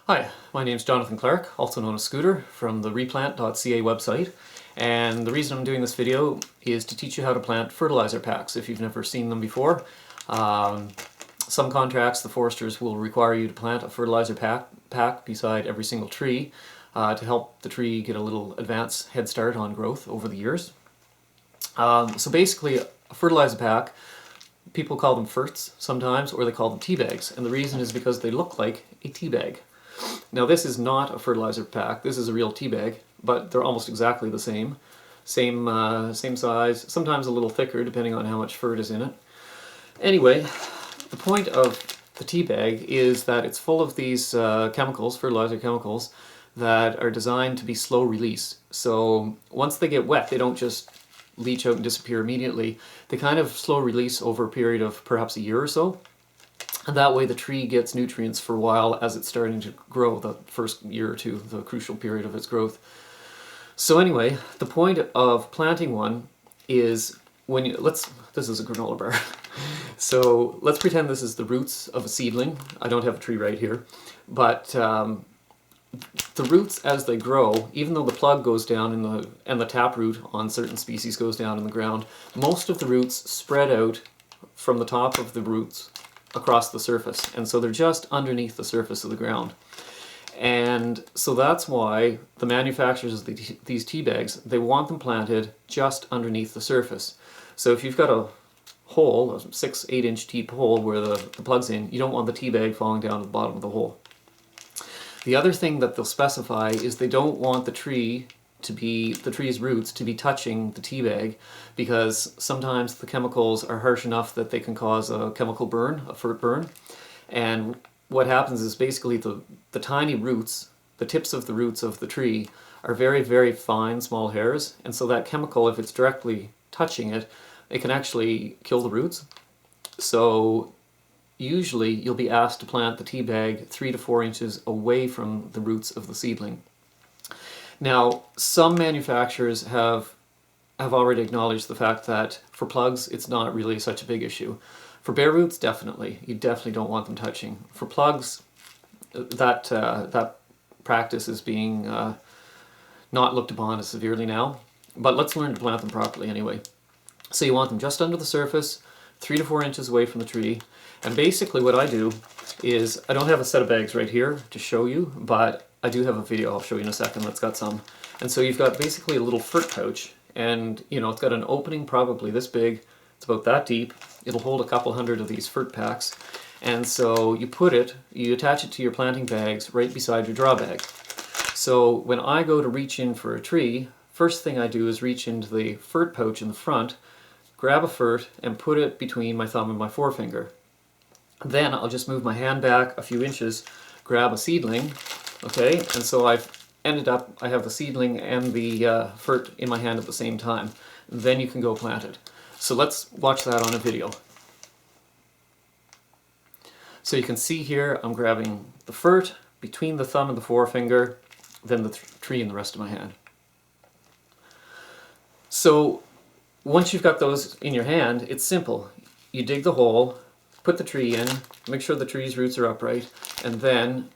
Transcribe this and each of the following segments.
Hi, my name is Jonathan Clark, also known as Scooter, from the replant.ca website. And the reason I'm doing this video is to teach you how to plant fertilizer packs if you've never seen them before. Some contracts, the foresters will require you to plant a fertilizer pack beside every single tree to help the tree get a little advance head start on growth over the years. So basically, a fertilizer pack, people call them ferts sometimes, or they call them tea bags. And the reason is because they look like a tea bag. Now this is not a fertilizer pack, this is a real tea bag, but they're almost exactly the same. Same size, sometimes a little thicker depending on how much fert is in it. Anyway, the point of the tea bag is that it's full of these chemicals, fertilizer chemicals, that are designed to be slow release. So once they get wet, they don't just leach out and disappear immediately. They kind of slow release over a period of perhaps a year or so. And that way the tree gets nutrients for a while as it's starting to grow, the first year or two, the crucial period of its growth. So anyway, the point of planting one is when you, this is a granola bar. So let's pretend this is the roots of a seedling. I don't have a tree right here, but the roots as they grow, even though the plug goes down and the taproot on certain species goes down in the ground, most of the roots spread out from the top of the roots across the surface, and so they're just underneath the surface of the ground. And so that's why the manufacturers of these tea bags, they want them planted just underneath the surface. So if you've got a hole, a 6-8 inch deep hole where the plug's in, you don't want the tea bag falling down to the bottom of the hole. The other thing that they'll specify is they don't want the tree's roots to be touching the tea bag, because sometimes the chemicals are harsh enough that they can cause a chemical burn, a fert burn. And what happens is basically the tiny roots, the tips of the roots of the tree, are very, very fine, small hairs, and so that chemical, if it's directly touching it, it can actually kill the roots. So usually you'll be asked to plant the tea bag 3 to 4 inches away from the roots of the seedling. Now, some manufacturers have already acknowledged the fact that for plugs, it's not really such a big issue. For bare roots, definitely. You definitely don't want them touching. For plugs, that practice is being not looked upon as severely now. But let's learn to plant them properly anyway. So you want them just under the surface, 3 to 4 inches away from the tree. And basically what I do is, I don't have a set of bags right here to show you, but I do have a video I'll show you in a second that's got some. And so you've got basically a little fert pouch, and it's got an opening probably this big, it's about that deep. It'll hold a couple hundred of these fert packs. And so you attach it to your planting bags right beside your draw bag. So when I go to reach in for a tree, first thing I do is reach into the fert pouch in the front, grab a fert and put it between my thumb and my forefinger. Then I'll just move my hand back a few inches, grab a seedling, okay, and so I have the seedling and the fert in my hand at the same time. Then you can go plant it. So let's watch that on a video. So you can see here I'm grabbing the fert between the thumb and the forefinger, then the tree in the rest of my hand. So once you've got those in your hand, it's simple. You dig the hole, put the tree in, make sure the tree's roots are upright, and then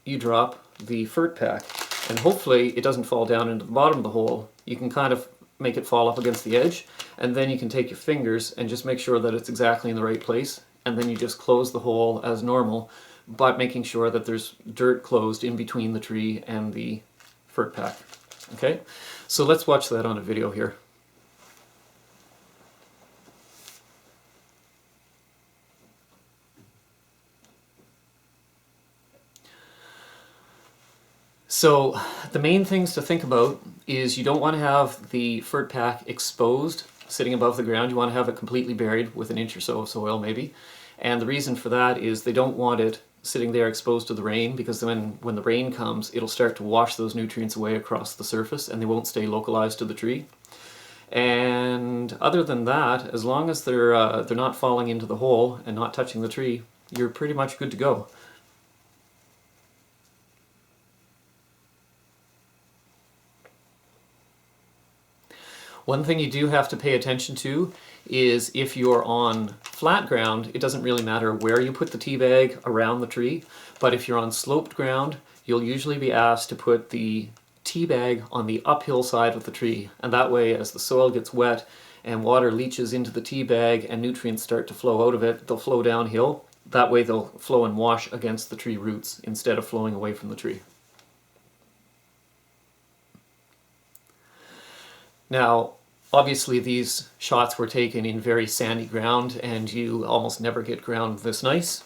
you drop the fert pack. And hopefully it doesn't fall down into the bottom of the hole. You can kind of make it fall up against the edge, and then you can take your fingers and just make sure that it's exactly in the right place, and then you just close the hole as normal, but making sure that there's dirt closed in between the tree and the fert pack. Okay, so let's watch that on a video here. So the main things to think about is you don't want to have the fert pack exposed, sitting above the ground. You want to have it completely buried with an inch or so of soil maybe. And the reason for that is they don't want it sitting there exposed to the rain, because then when the rain comes, it'll start to wash those nutrients away across the surface and they won't stay localized to the tree. And other than that, as long as they're not falling into the hole and not touching the tree, you're pretty much good to go. One thing you do have to pay attention to is if you're on flat ground, it doesn't really matter where you put the tea bag around the tree, but if you're on sloped ground, you'll usually be asked to put the tea bag on the uphill side of the tree, and that way as the soil gets wet and water leaches into the tea bag and nutrients start to flow out of it, they'll flow downhill. That way they'll flow and wash against the tree roots instead of flowing away from the tree. Now, obviously these shots were taken in very sandy ground and you almost never get ground this nice,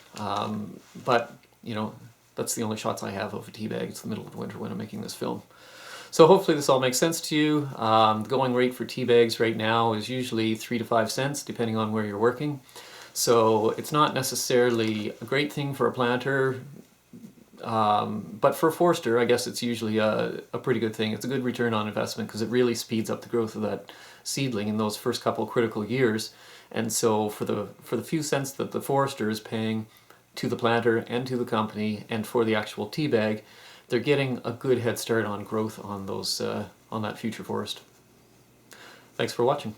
but you know, that's the only shots I have of a tea bag. It's the middle of winter when I'm making this film. So hopefully this all makes sense to you. The going rate for tea bags right now is usually 3 to 5 cents depending on where you're working. So it's not necessarily a great thing for a planter, but for a forester, I guess it's usually a pretty good thing. It's a good return on investment because it really speeds up the growth of that seedling in those first couple critical years. And so for the few cents that the forester is paying to the planter and to the company and for the actual tea bag, they're getting a good head start on growth on those on that future forest. Thanks for watching.